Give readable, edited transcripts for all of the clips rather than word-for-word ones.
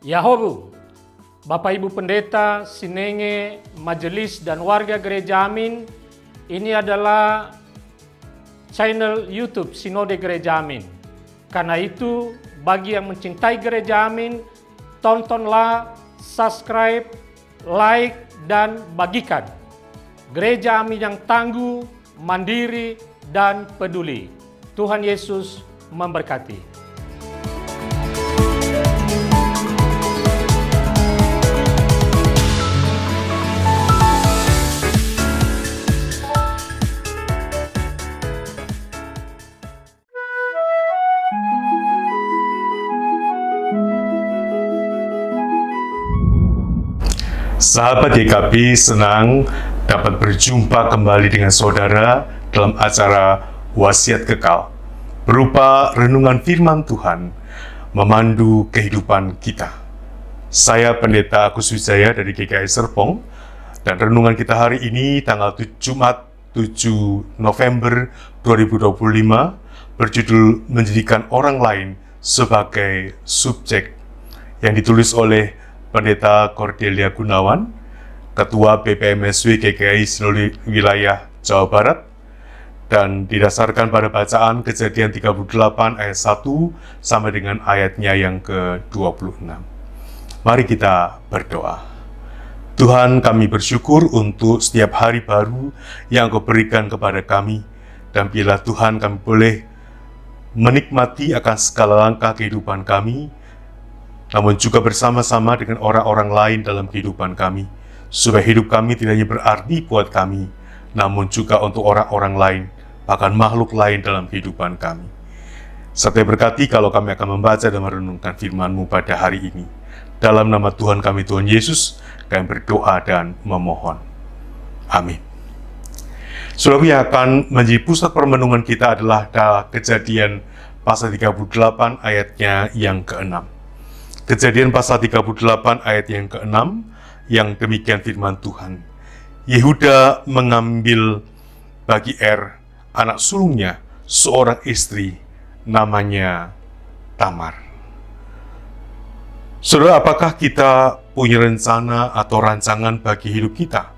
Yahobu, Bapak Ibu Pendeta, Sinenge, Majelis dan warga Gereja Amin, ini adalah channel YouTube Sinode Gereja Amin. Karena itu, bagi yang mencintai Gereja Amin, tontonlah, subscribe, like, dan bagikan. Gereja Amin yang tangguh, mandiri, dan peduli. Tuhan Yesus memberkati. Sahabat YKB, senang dapat berjumpa kembali dengan saudara dalam acara Wasiat Kekal, berupa renungan firman Tuhan memandu kehidupan kita. Saya Pendeta Agus Wijaya dari GKI Serpong, dan renungan kita hari ini tanggal Jumat 7 November 2025 berjudul Menjadikan Orang Lain sebagai Subjek, yang ditulis oleh Pendeta Cordelia Gunawan, Ketua BPMSW GKI Sinode Wilayah Jawa Barat, dan didasarkan pada bacaan Kejadian 38 ayat 1 sampai dengan ayatnya yang ke-26. Mari kita berdoa. Tuhan, kami bersyukur untuk setiap hari baru yang Engkau berikan kepada kami, dan bila Tuhan kami boleh menikmati akan segala langkah kehidupan kami, namun juga bersama-sama dengan orang-orang lain dalam kehidupan kami, supaya hidup kami tidak hanya berarti buat kami, namun juga untuk orang-orang lain, bahkan makhluk lain dalam kehidupan kami. Serta berkati kalau kami akan membaca dan merenungkan firman-Mu pada hari ini. Dalam nama Tuhan kami, Tuhan Yesus, kami berdoa dan memohon. Amin. Saudara, yang akan menjadi pusat permenungan kita adalah Kejadian pasal 38 ayatnya yang ke-6. Kejadian pasal 38 ayat yang ke-6, yang demikian firman Tuhan. Yehuda mengambil bagi anak sulungnya, seorang istri namanya Tamar. Saudara, apakah kita punya rencana atau rancangan bagi hidup kita?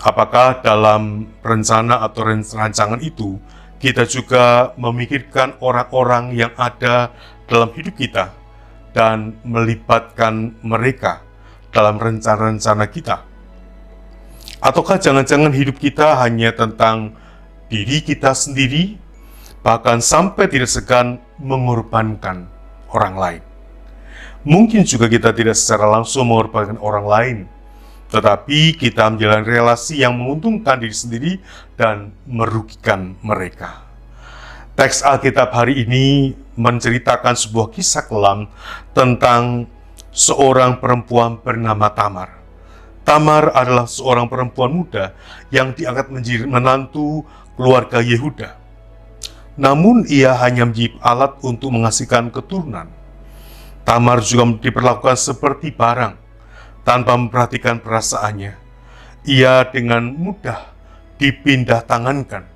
Apakah dalam rencana atau rancangan itu kita juga memikirkan orang-orang yang ada dalam hidup kita dan melibatkan mereka dalam rencana-rencana kita? Ataukah jangan-jangan hidup kita hanya tentang diri kita sendiri, bahkan sampai tidak segan mengorbankan orang lain? Mungkin juga kita tidak secara langsung mengorbankan orang lain, tetapi kita menjalani relasi yang menguntungkan diri sendiri dan merugikan mereka. Teks Alkitab hari ini menceritakan sebuah kisah kelam tentang seorang perempuan bernama Tamar. Tamar adalah seorang perempuan muda yang diangkat menjadi menantu keluarga Yehuda. Namun ia hanya menjadi alat untuk menghasilkan keturunan. Tamar juga diperlakukan seperti barang, tanpa memperhatikan perasaannya. Ia dengan mudah dipindah tangankan.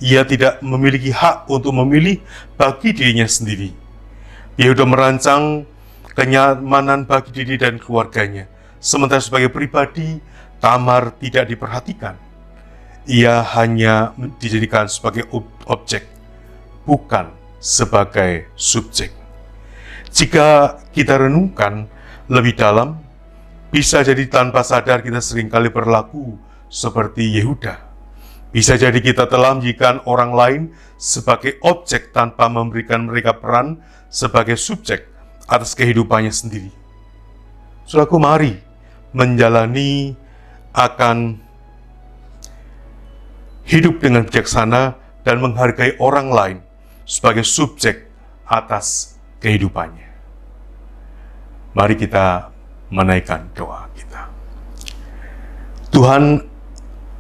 Ia tidak memiliki hak untuk memilih bagi dirinya sendiri. Yehuda merancang kenyamanan bagi diri dan keluarganya, sementara sebagai pribadi, Tamar tidak diperhatikan. Ia hanya dijadikan sebagai objek, bukan sebagai subjek. Jika kita renungkan lebih dalam, bisa jadi tanpa sadar kita seringkali berlaku seperti Yehuda. Bisa jadi kita telah menjadikan orang lain sebagai objek tanpa memberikan mereka peran sebagai subjek atas kehidupannya sendiri. Saudaraku, mari menjalani akan hidup dengan bijaksana dan menghargai orang lain sebagai subjek atas kehidupannya. Mari kita menaikkan doa kita. Tuhan,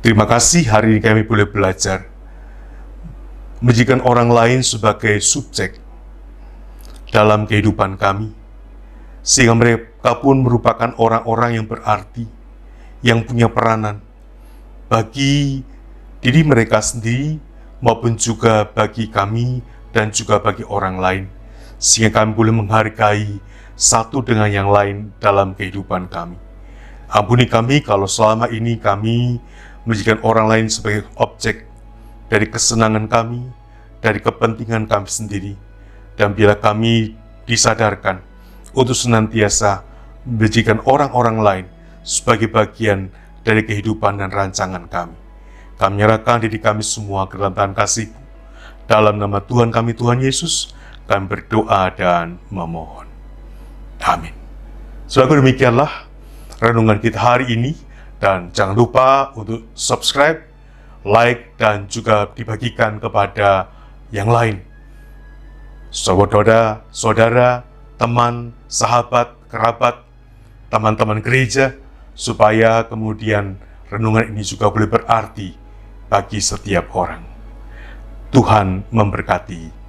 terima kasih hari ini kami boleh belajar menjadikan orang lain sebagai subjek dalam kehidupan kami, sehingga mereka pun merupakan orang-orang yang berarti, yang punya peranan bagi diri mereka sendiri maupun juga bagi kami dan juga bagi orang lain, sehingga kami boleh menghargai satu dengan yang lain dalam kehidupan kami. Ampuni kami kalau selama ini kami menjadikan orang lain sebagai objek dari kesenangan kami, dari kepentingan kami sendiri. Dan bila kami disadarkan untuk senantiasa menjadikan orang-orang lain sebagai bagian dari kehidupan dan rancangan kami. Kami menyerahkan diri kami semua ke dalam tangan kasih-Mu. Dalam nama Tuhan kami, Tuhan Yesus, kami berdoa dan memohon. Amin. Saudara, demikianlah renungan kita hari ini. Dan jangan lupa untuk subscribe, like, dan juga dibagikan kepada yang lain. Saudara, teman, sahabat, kerabat, teman-teman gereja, supaya kemudian renungan ini juga boleh berarti bagi setiap orang. Tuhan memberkati